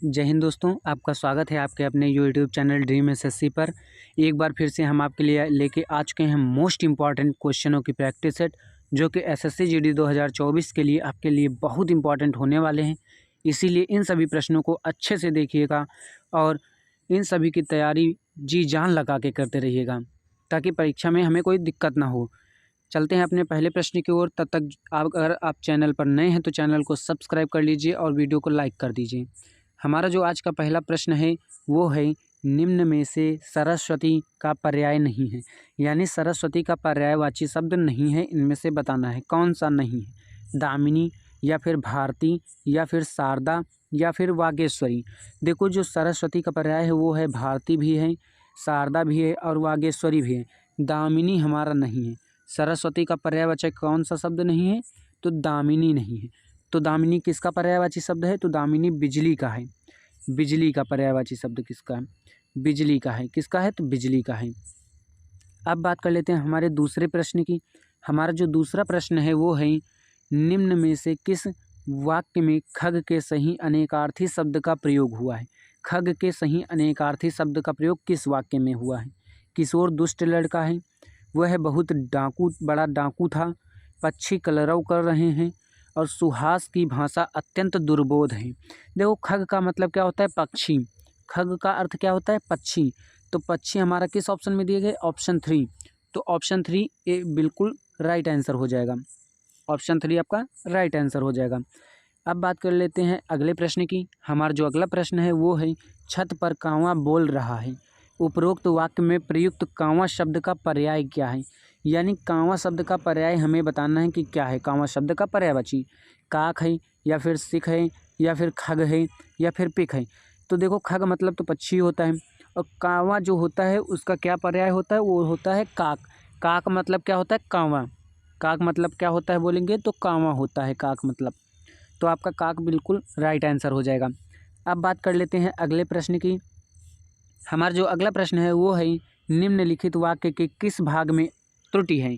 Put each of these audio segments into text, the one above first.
जय हिंद दोस्तों, आपका स्वागत है आपके अपने यूट्यूब चैनल ड्रीम एसएससी पर। एक बार फिर से हम आपके लिए लेके आ चुके हैं मोस्ट इम्पॉर्टेंट क्वेश्चनों की प्रैक्टिस सेट, जो कि एसएससी जीडी 2024 के लिए आपके लिए बहुत इंपॉर्टेंट होने वाले हैं। इसीलिए इन सभी प्रश्नों को अच्छे से देखिएगा और इन सभी की तैयारी जी जान लगा के करते रहिएगा, ताकि परीक्षा में हमें कोई दिक्कत ना हो। चलते हैं अपने पहले प्रश्न की ओर। तब तक अगर आप चैनल पर नए हैं तो चैनल को सब्सक्राइब कर लीजिए और वीडियो को लाइक कर दीजिए। हमारा जो आज का पहला प्रश्न है वो है, निम्न में से सरस्वती का पर्याय नहीं है, यानी सरस्वती का पर्यायवाची शब्द नहीं है, इनमें से बताना है कौन सा नहीं है। दामिनी या फिर भारती या फिर शारदा या फिर वागेश्वरी। देखो, जो सरस्वती का पर्याय है वो है भारती भी है, शारदा भी है और वागेश्वरी भी है। दामिनी हमारा नहीं है। सरस्वती का पर्यायवाचक कौन सा शब्द नहीं है? तो दामिनी नहीं है। तो दामिनी किसका पर्यायवाची शब्द है? तो दामिनी बिजली का है। बिजली का पर्यायवाची शब्द किसका है? बिजली का है। किसका है? तो बिजली का है। अब बात कर लेते हैं हमारे दूसरे प्रश्न की। हमारा जो दूसरा प्रश्न है वो है, निम्न में से किस वाक्य में खग के सही अनेकार्थी शब्द का प्रयोग हुआ है? खग के सही अनेकार्थी शब्द का प्रयोग किस वाक्य में हुआ है? किशोर दुष्ट लड़का है, वह बहुत बड़ा डाकू था, पक्षी कलरव कर रहे हैं और सुहास की भाषा अत्यंत दुर्बोध है। देखो, खग का मतलब क्या होता है? पक्षी। खग का अर्थ क्या होता है? पक्षी। तो पक्षी हमारा किस ऑप्शन में दिए गए? ऑप्शन 3। तो ऑप्शन 3 ए बिल्कुल राइट आंसर हो जाएगा। ऑप्शन 3 आपका राइट आंसर हो जाएगा। अब बात कर लेते हैं अगले प्रश्न की। हमारा जो अगला प्रश्न है वो है, छत पर कांवा बोल रहा है, उपरोक्त वाक्य में प्रयुक्त कांवा शब्द का पर्याय क्या है? यानी कांवा शब्द का पर्याय हमें बताना है कि क्या है। कांवा शब्द का पर्यायवाची काक है या फिर सिख है या फिर खग है या फिर पिक है। तो देखो, खग मतलब तो पक्षी होता है और कांवा जो होता है उसका क्या पर्याय होता है? वो होता है काक। काक मतलब क्या होता है? कांवा। काक मतलब क्या होता है बोलेंगे तो कांवा होता है काक मतलब। तो आपका काक बिल्कुल राइट आंसर हो जाएगा। अब बात कर लेते हैं अगले प्रश्न की। हमारा जो अगला प्रश्न है वो है, निम्नलिखित वाक्य के किस भाग में त्रुटि है?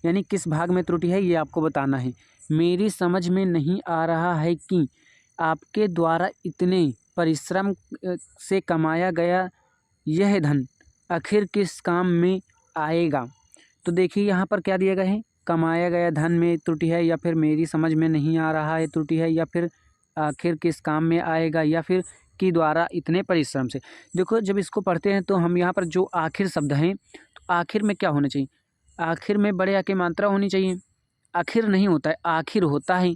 यानी किस भाग में त्रुटि है ये आपको बताना है। मेरी समझ में नहीं आ रहा है कि आपके द्वारा इतने परिश्रम से कमाया गया यह धन आखिर किस काम में आएगा? तो देखिए, यहाँ पर क्या दिया गया है? कमाया गया धन में त्रुटि है, या फिर मेरी समझ में नहीं आ रहा है त्रुटि है, या फिर आखिर किस काम में आएगा, या फिर की द्वारा इतने परिश्रम से। देखो, जब इसको पढ़ते हैं तो हम यहाँ पर जो आखिर शब्द हैं, तो आखिर में क्या होना चाहिए? आखिर में बड़े आ की मात्रा होनी चाहिए। आखिर नहीं होता है, आखिर होता है।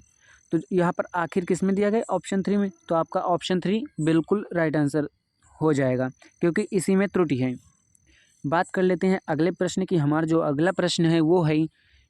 तो यहाँ पर आखिर किस में दिया गया? ऑप्शन 3 में। तो आपका ऑप्शन 3 बिल्कुल राइट आंसर हो जाएगा, क्योंकि इसी में त्रुटि है। बात कर लेते हैं अगले प्रश्न की। हमारा जो अगला प्रश्न है वो है,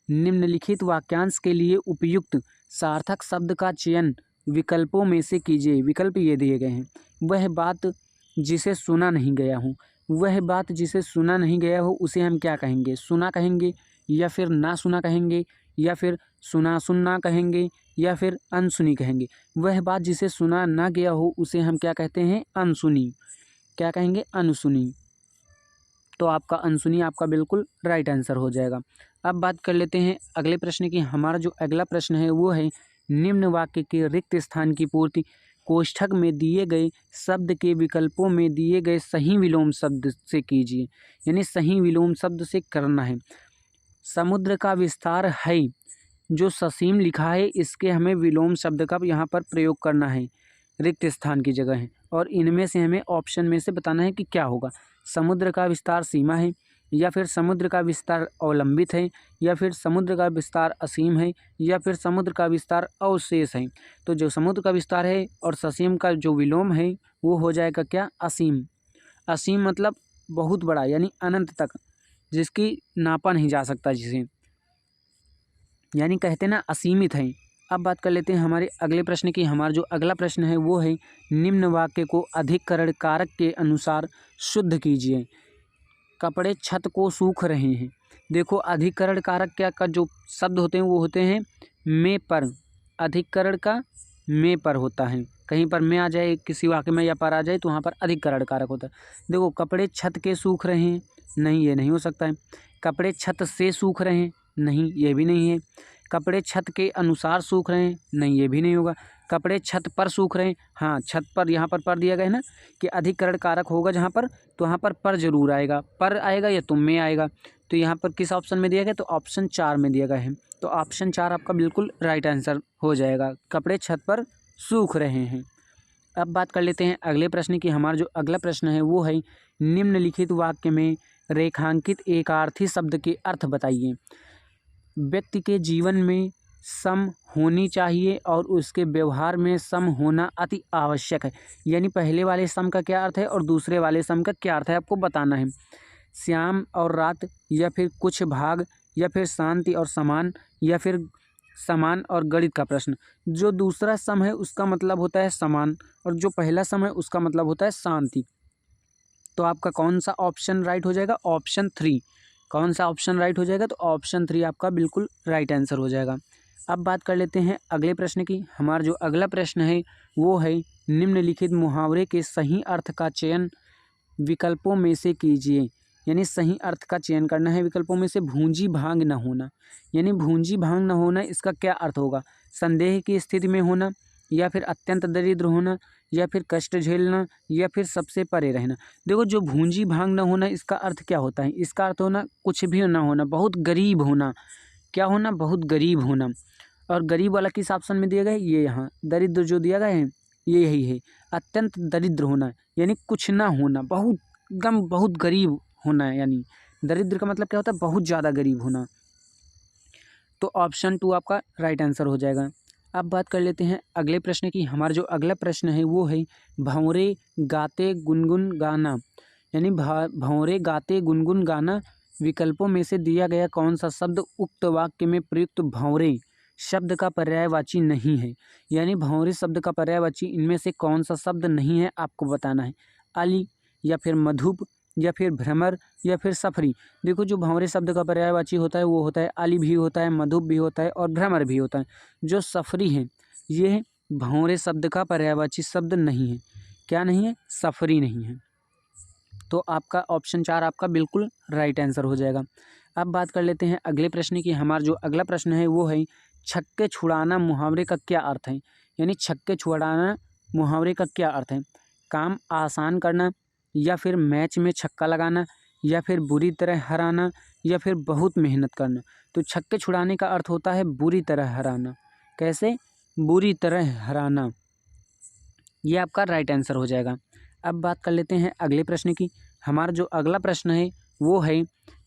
निम्नलिखित वाक्यांश के लिए उपयुक्त सार्थक शब्द का चयन विकल्पों में से कीजिए। विकल्प ये दिए गए हैं। वह बात जिसे सुना नहीं गया हो। वह बात जिसे सुना नहीं गया हो उसे हम क्या कहेंगे? सुना कहेंगे, या फिर ना सुना कहेंगे, या फिर सुना सुनना कहेंगे, या फिर अनसुनी कहेंगे। वह बात जिसे सुना ना गया हो उसे हम क्या कहते हैं? अनसुनी। क्या कहेंगे? अनसुनी। तो आपका अनसुनी आपका बिल्कुल राइट आंसर हो जाएगा। अब बात कर लेते हैं अगले प्रश्न की। हमारा जो अगला प्रश्न है वो है, निम्न वाक्य के रिक्त स्थान की पूर्ति कोष्ठक में दिए गए शब्द के विकल्पों में दिए गए सही विलोम शब्द से कीजिए। यानी सही विलोम शब्द से करना है। समुद्र का विस्तार है, जो ससीम लिखा है, इसके हमें विलोम शब्द का यहाँ पर प्रयोग करना है, रिक्त स्थान की जगह है। और इनमें से हमें ऑप्शन में से बताना है कि क्या होगा। समुद्र का विस्तार सीमा है, या फिर समुद्र का विस्तार अवलंबित है, या फिर समुद्र का विस्तार असीम है, या फिर समुद्र का विस्तार अवशेष है। तो जो समुद्र का विस्तार है और ससीम का जो विलोम है वो हो जाएगा क्या? असीम। असीम मतलब बहुत बड़ा, यानी अनंत तक, जिसकी नापा नहीं जा सकता, जिसे यानी कहते हैं ना असीमित है। अब बात कर लेते हैं हमारे अगले प्रश्न की। हमारा जो अगला प्रश्न है वो है, निम्न वाक्य को अधिकरण कारक के अनुसार शुद्ध कीजिए। कपड़े छत को सूख रहे हैं। देखो, अधिकरण कारक क्या का जो शब्द होते हैं वो होते हैं में पर। अधिकरण का में पर होता है। कहीं पर में आ जाए किसी वाक्य में या पर आ जाए तो वहाँ पर अधिकरण कारक होता है। देखो, कपड़े छत के सूख रहे हैं, नहीं, ये नहीं हो सकता है। कपड़े छत से सूख रहे हैं, नहीं, ये भी नहीं है। कपड़े छत के अनुसार सूख रहे हैं, नहीं, ये भी नहीं होगा। कपड़े छत पर सूख रहे हैं, हाँ छत पर, यहाँ पर दिया गया है ना कि अधिकरण कारक होगा जहाँ पर, तो वहाँ पर जरूर आएगा, पर आएगा या तुम में आएगा। तो यहाँ पर किस ऑप्शन में दिया गया, तो ऑप्शन 4 में दिया गया है। तो ऑप्शन 4 आपका बिल्कुल राइट आंसर हो जाएगा, कपड़े छत पर सूख रहे हैं। अब बात कर लेते हैं अगले प्रश्न की। हमारा जो अगला प्रश्न है वो है, निम्नलिखित वाक्य में रेखांकित एकार्थी शब्द के अर्थ बताइए। व्यक्ति के जीवन में सम होनी चाहिए और उसके व्यवहार में सम होना अति आवश्यक है। यानी पहले वाले सम का क्या अर्थ है और दूसरे वाले सम का क्या अर्थ है, आपको बताना है। श्याम और रात, या फिर कुछ भाग, या फिर शांति और समान, या फिर समान और गणित का प्रश्न। जो दूसरा सम है उसका मतलब होता है समान, और जो पहला सम है उसका मतलब होता है शांति। तो आपका कौन सा ऑप्शन राइट हो जाएगा, ऑप्शन 3। कौन सा ऑप्शन राइट हो जाएगा, तो ऑप्शन 3 आपका बिल्कुल राइट आंसर हो जाएगा। अब बात कर लेते हैं अगले प्रश्न की। हमारा जो अगला प्रश्न है वो है, निम्नलिखित मुहावरे के सही अर्थ का चयन विकल्पों में से कीजिए। यानी सही अर्थ का चयन करना है विकल्पों में से। भूंजी भांग न होना, यानी भूंजी भांग न होना इसका क्या अर्थ होगा, संदेह की स्थिति में होना, या फिर अत्यंत दरिद्र होना, या फिर कष्ट झेलना, या फिर सबसे परे रहना। देखो जो भूंजी भांग न होना इसका अर्थ क्या होता है, इसका अर्थ होना कुछ भी ना होना, बहुत गरीब होना। क्या होना, बहुत गरीब होना। और गरीब वाला किस ऑप्शन में दिया गया है, ये यहाँ दरिद्र जो दिया गया है ये यही है। अत्यंत दरिद्र होना यानी कुछ ना होना, बहुत गम, बहुत गरीब होना है। यानी दरिद्र का मतलब क्या होता है, बहुत ज़्यादा गरीब होना। तो ऑप्शन 2 आपका राइट आंसर हो जाएगा। अब बात कर लेते हैं अगले प्रश्न की। हमारा जो अगला प्रश्न है वो है, भंवरे गाते गुनगुन गाना। यानी भंवरे गाते गुनगुन गाना विकल्पों में से दिया गया कौन सा शब्द उक्त वाक्य में प्रयुक्त भंवरे शब्द का पर्यायवाची नहीं है। यानी भंवरे शब्द का पर्यायवाची इनमें से कौन सा शब्द नहीं है, आपको बताना है। अली, या फिर मधुप, या फिर भ्रमर, या फिर सफरी। देखो जो भंवरे शब्द का पर्यायवाची होता है वो होता है अली भी होता है, मधुप भी होता है, और भ्रमर भी होता है। जो सफरी है ये भंवरे शब्द का पर्यायवाची शब्द नहीं है। क्या नहीं है, सफरी नहीं है। तो आपका ऑप्शन 4 आपका बिल्कुल राइट आंसर हो जाएगा। अब बात कर लेते हैं अगले प्रश्न की। हमारा जो अगला प्रश्न है वो है, छक्के छुड़ाना मुहावरे का क्या अर्थ है। यानी छक्के छुड़ाना मुहावरे का क्या अर्थ है, काम आसान करना, या फिर मैच में छक्का लगाना, या फिर बुरी तरह हराना, या फिर बहुत मेहनत करना। तो छक्के छुड़ाने का अर्थ होता है बुरी तरह हराना। कैसे, बुरी तरह हराना। ये आपका राइट आंसर हो जाएगा। अब बात कर लेते हैं अगले प्रश्न की। हमारा जो अगला प्रश्न है वो है,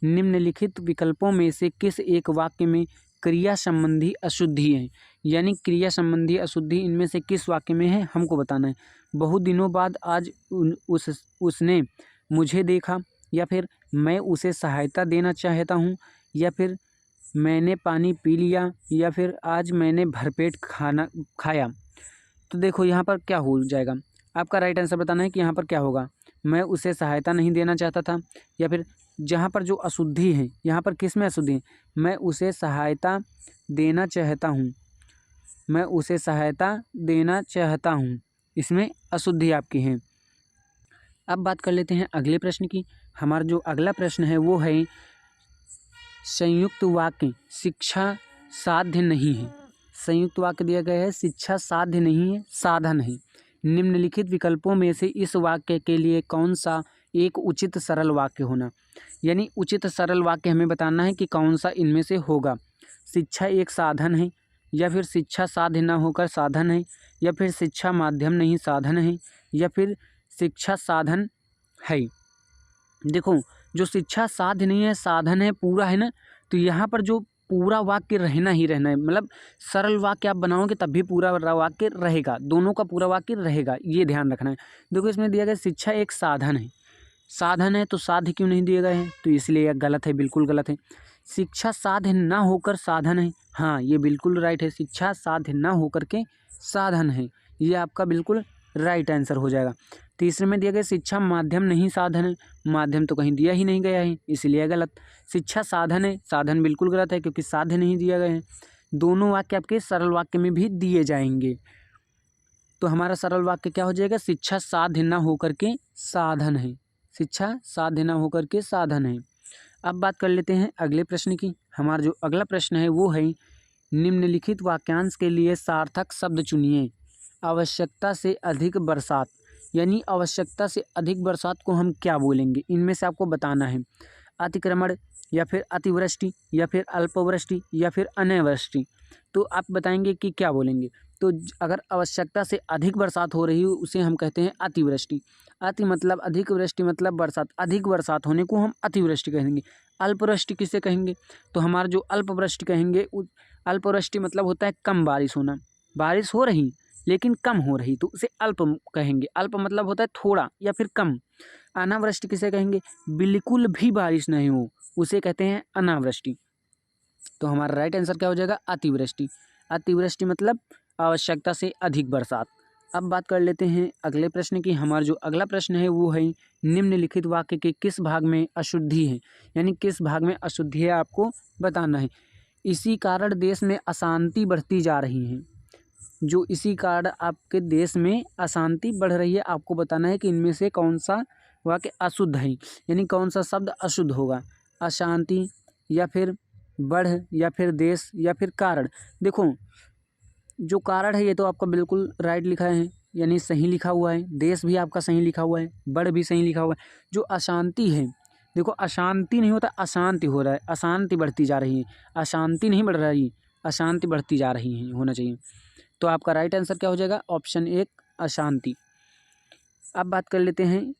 निम्नलिखित विकल्पों में से किस एक वाक्य में क्रिया संबंधी अशुद्धि है। यानी क्रिया संबंधी अशुद्धि इनमें से किस वाक्य में है, हमको बताना है। बहुत दिनों बाद आज उसने मुझे देखा, या फिर मैं उसे सहायता देना चाहता हूँ, या फिर मैंने पानी पी लिया, या फिर आज मैंने भरपेट खाना खाया। तो देखो यहाँ पर क्या हो जाएगा, आपका राइट आंसर बताना है कि यहाँ पर क्या होगा। मैं उसे सहायता नहीं देना चाहता था, या फिर जहाँ पर जो अशुद्धि है यहाँ पर किस में अशुद्धि है, मैं उसे सहायता देना चाहता हूँ, मैं उसे सहायता देना चाहता हूँ, इसमें अशुद्धि आपकी है। अब बात कर लेते हैं अगले प्रश्न की। हमारा जो अगला प्रश्न है वो है, संयुक्त वाक्य शिक्षा साध्य नहीं है। संयुक्त वाक्य दिया गया है, शिक्षा साध्य नहीं है, साधन है। निम्नलिखित विकल्पों में से इस वाक्य के लिए कौन सा एक उचित सरल वाक्य होना। यानी उचित सरल वाक्य हमें बताना है कि कौन सा इनमें से होगा। शिक्षा एक साधन है, या फिर शिक्षा साध्य न होकर साधन है, या फिर शिक्षा माध्यम नहीं साधन है, या फिर शिक्षा साधन है। देखो जो शिक्षा साध्य नहीं है साधन है पूरा है ना, तो यहाँ पर जो पूरा वाक्य रहना ही रहना है। मतलब सरल वाक्य आप बनाओगे तब भी पूरा वाक्य रहेगा, दोनों का पूरा वाक्य रहेगा, ये ध्यान रखना है। देखो इसमें दिया गया शिक्षा एक साधन है, साधन है तो साध्य क्यों नहीं दिए गए हैं, तो इसलिए यह गलत है, बिल्कुल गलत है। शिक्षा साध्य ना होकर साधन है, हाँ ये बिल्कुल राइट है। शिक्षा साध्य ना होकर के साधन है, ये आपका बिल्कुल राइट आंसर हो जाएगा। तीसरे में दिया गया शिक्षा माध्यम नहीं साधन है, माध्यम तो कहीं दिया ही नहीं गया है, इसलिए गलत। शिक्षा साधन है, साधन बिल्कुल गलत है क्योंकि साध्य नहीं दिया गया है। दोनों वाक्य आपके सरल वाक्य में भी दिए जाएंगे, तो हमारा सरल वाक्य क्या हो जाएगा, शिक्षा साध्य न होकर के साधन है, शिक्षा साध्य न होकर के साधन है। अब बात कर लेते हैं अगले प्रश्न की। हमारा जो अगला प्रश्न है वो है, निम्नलिखित वाक्यांश के लिए सार्थक शब्द चुनिए। आवश्यकता से अधिक बरसात, यानी आवश्यकता से अधिक बरसात को हम क्या बोलेंगे, इनमें से आपको बताना है। अतिक्रमण, या फिर अतिवृष्टि, या फिर अल्पवृष्टि, या फिर अनावृष्टि। तो आप बताएंगे कि क्या बोलेंगे। तो अगर आवश्यकता से अधिक बरसात हो रही हो उसे हम कहते हैं अतिवृष्टि। अति मतलब अधिक, वृष्टि मतलब बरसात, अधिक बरसात होने को हम अतिवृष्टि कहेंगे। अल्पवृष्टि किसे कहेंगे, तो हमारा जो अल्पवृष्टि कहेंगे, अल्पवृष्टि मतलब होता है कम बारिश होना, बारिश हो रही लेकिन कम हो रही, तो उसे अल्प कहेंगे। अल्प मतलब होता है थोड़ा या फिर कम। अनावृष्टि किसे कहेंगे, बिल्कुल भी बारिश नहीं हो, उसे कहते हैं अनावृष्टि। तो हमारा राइट आंसर क्या हो जाएगा, अतिवृष्टि। अतिवृष्टि मतलब आवश्यकता से अधिक बरसात। अब बात कर लेते हैं अगले प्रश्न की। हमारा जो अगला प्रश्न है वो है, निम्नलिखित वाक्य के किस भाग में अशुद्धि है, यानी किस भाग में अशुद्धि है आपको बताना है। इसी कारण देश में अशांति बढ़ती जा रही है। जो इसी कारण आपके देश में अशांति बढ़ रही है, आपको बताना है कि इनमें से कौन सा वाक्य अशुद्ध है, यानी कौन सा शब्द अशुद्ध होगा। अशांति, या फिर बढ़, या फिर देश, या फिर कारण। देखो जो कारण है ये तो आपका बिल्कुल राइट लिखा है, यानी सही लिखा हुआ है। देश भी आपका सही लिखा हुआ है, बढ़ भी सही लिखा हुआ है। जो अशांति है, देखो अशांति नहीं होता, अशांति हो रहा है, अशांति बढ़ती जा रही है, अशांति नहीं बढ़ रही, अशांति बढ़ती जा रही है होना चाहिए। तो आपका राइट आंसर क्या हो जाएगा, ऑप्शन 1 अशांति। अब बात कर लेते हैं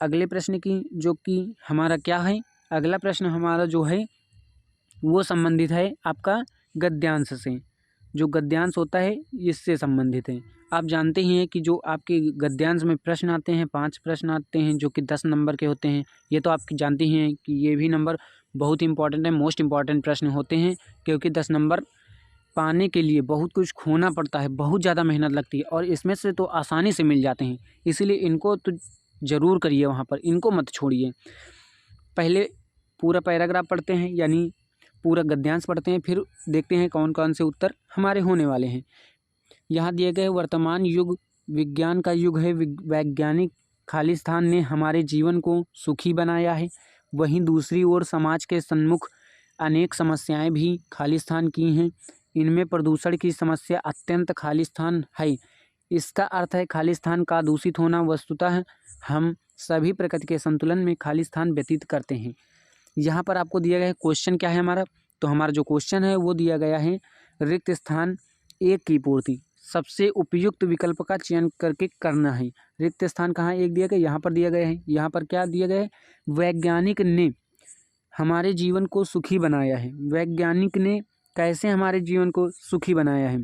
अगले प्रश्न की, जो कि हमारा क्या है, अगला प्रश्न हमारा जो है वो संबंधित है आपका गद्यांश से। जो गद्यांश होता है इससे संबंधित है। आप जानते ही हैं कि जो आपके गद्यांश में प्रश्न आते हैं, 5 प्रश्न आते हैं जो कि 10 नंबर के होते हैं। ये तो आप जानते ही हैं कि ये भी नंबर बहुत इंपॉर्टेंट है, मोस्ट इंपॉर्टेंट प्रश्न होते हैं, क्योंकि 10 नंबर पाने के लिए बहुत कुछ खोना पड़ता है, बहुत ज़्यादा मेहनत लगती है, और इसमें से तो आसानी से मिल जाते हैं। इसीलिए इनको तो ज़रूर करिए, वहाँ पर इनको मत छोड़िए। पहले पूरा पैराग्राफ पढ़ते हैं, यानी पूरा गद्यांश पढ़ते हैं, फिर देखते हैं कौन कौन से उत्तर हमारे होने वाले हैं। यहाँ दिए गए वर्तमान युग विज्ञान का युग है। वैज्ञानिक खालिस्तान ने हमारे जीवन को सुखी बनाया है। वहीं दूसरी ओर समाज के सम्मुख अनेक समस्याएं भी खालिस्तान की हैं। इनमें प्रदूषण की समस्या अत्यंत खालिस्तान है। इसका अर्थ है खालिस्तान का दूषित होना। वस्तुतः हम सभी प्रकृति के संतुलन में खालिस्तान व्यतीत करते हैं। यहाँ पर आपको दिया गया है क्वेश्चन क्या है हमारा, तो हमारा जो क्वेश्चन है वो दिया गया है रिक्त स्थान 1 की पूर्ति। सबसे उपयुक्त विकल्प का चयन करके करना है। रिक्त स्थान कहाँ 1 दिया गया, यहाँ पर दिया गया है। यहाँ पर क्या दिया गया है, वैज्ञानिक ने हमारे जीवन को सुखी बनाया है। वैज्ञानिक ने कैसे हमारे जीवन को सुखी बनाया है,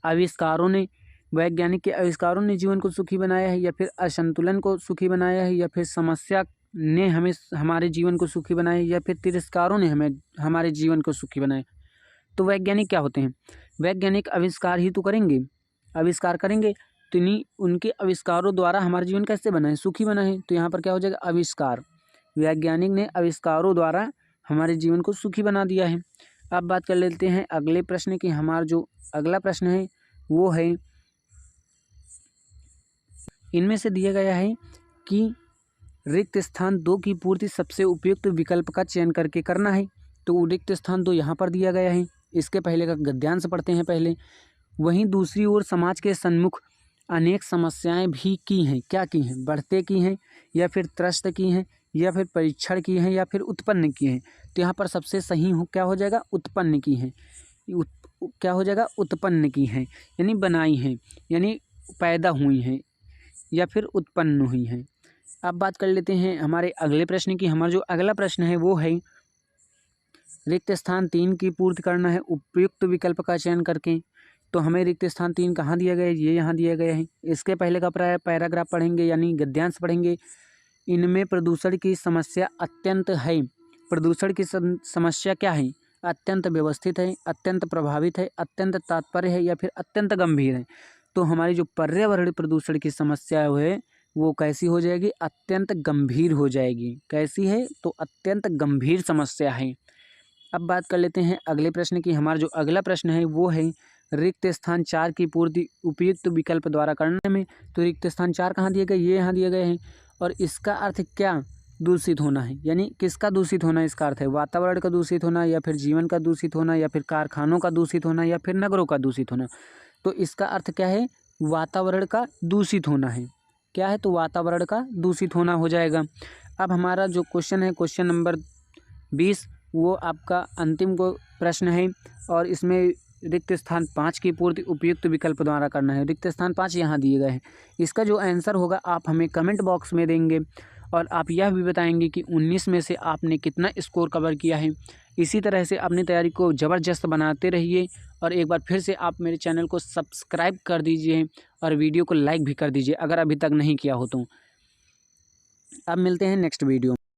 आविष्कारों ने, वैज्ञानिक के आविष्कारों ने जीवन को सुखी बनाया है, या फिर असंतुलन को सुखी बनाया है, या फिर समस्या ने हमें हमारे जीवन को सुखी बनाया, या फिर तिरस्कारों ने हमें हमारे जीवन को सुखी बनाया। तो वैज्ञानिक क्या होते हैं, वैज्ञानिक आविष्कार ही तो करेंगे, आविष्कार करेंगे तो नहीं, उनके आविष्कारों द्वारा हमारा जीवन कैसे बना है, सुखी बना है। तो यहाँ पर क्या हो जाएगा, आविष्कार। वैज्ञानिक ने आविष्कारों द्वारा हमारे जीवन को सुखी बना दिया है। अब बात कर लेते हैं अगले प्रश्न की। हमारा जो अगला प्रश्न है वो है, इनमें से दिया गया है कि रिक्त स्थान 2 की पूर्ति सबसे उपयुक्त विकल्प का चयन करके करना है। तो रिक्त स्थान 2 यहाँ पर दिया गया है। इसके पहले का गद्यांश पढ़ते हैं पहले। वहीं दूसरी ओर समाज के सन्मुख अनेक समस्याएं भी की हैं। क्या की हैं, बढ़ते की हैं, या फिर त्रस्त की हैं, या फिर परीक्षण की हैं, या फिर उत्पन्न की हैं। तो यहाँ पर सबसे सही क्या हो जाएगा, उत्पन्न की हैं। क्या हो जाएगा, उत्पन्न की हैं, यानी बनाई हैं, यानी पैदा हुई हैं, या फिर उत्पन्न हुई हैं। अब बात कर लेते हैं हमारे अगले प्रश्न की। हमारा जो अगला प्रश्न है वो है, रिक्त स्थान 3 की पूर्ति करना है उपयुक्त विकल्प का चयन करके। तो हमें रिक्त स्थान 3 कहाँ दिया गया है, ये यहाँ दिया गया है। इसके पहले का पैराग्राफ पढ़ेंगे, यानी गद्यांश पढ़ेंगे। इनमें प्रदूषण की समस्या अत्यंत है। प्रदूषण की समस्या क्या है, अत्यंत व्यवस्थित है, अत्यंत प्रभावित है, अत्यंत तात्पर्य है, या फिर अत्यंत गंभीर है। तो हमारी जो पर्यावरण प्रदूषण की समस्या है वो कैसी हो जाएगी, अत्यंत गंभीर हो जाएगी। कैसी है, तो अत्यंत गंभीर समस्या है। अब बात कर लेते हैं अगले प्रश्न की। हमारा जो अगला प्रश्न है वो है, रिक्त स्थान 4 की पूर्ति उपयुक्त विकल्प द्वारा करने में। तो रिक्त स्थान 4 कहाँ दिए गए, ये यहाँ दिए गए हैं। और इसका अर्थ क्या, दूषित होना है, यानी किसका दूषित होना, इसका अर्थ है वातावरण का दूषित होना, या फिर जीवन का दूषित होना, या फिर कारखानों का दूषित होना, या फिर नगरों का दूषित होना। तो इसका अर्थ क्या है, वातावरण का दूषित होना है। क्या है, तो वातावरण का दूषित होना हो जाएगा। अब हमारा जो क्वेश्चन है, क्वेश्चन नंबर 20, वो आपका अंतिम को प्रश्न है और इसमें रिक्त स्थान 5 की पूर्ति उपयुक्त विकल्प द्वारा करना है। रिक्त स्थान 5 यहाँ दिए गए हैं। इसका जो आंसर होगा आप हमें कमेंट बॉक्स में देंगे और आप यह भी बताएंगे कि 19 में से आपने कितना स्कोर कवर किया है। इसी तरह से अपनी तैयारी को ज़बरदस्त बनाते रहिए और एक बार फिर से आप मेरे चैनल को सब्सक्राइब कर दीजिए और वीडियो को लाइक भी कर दीजिए अगर अभी तक नहीं किया हो तो। अब मिलते हैं नेक्स्ट वीडियो।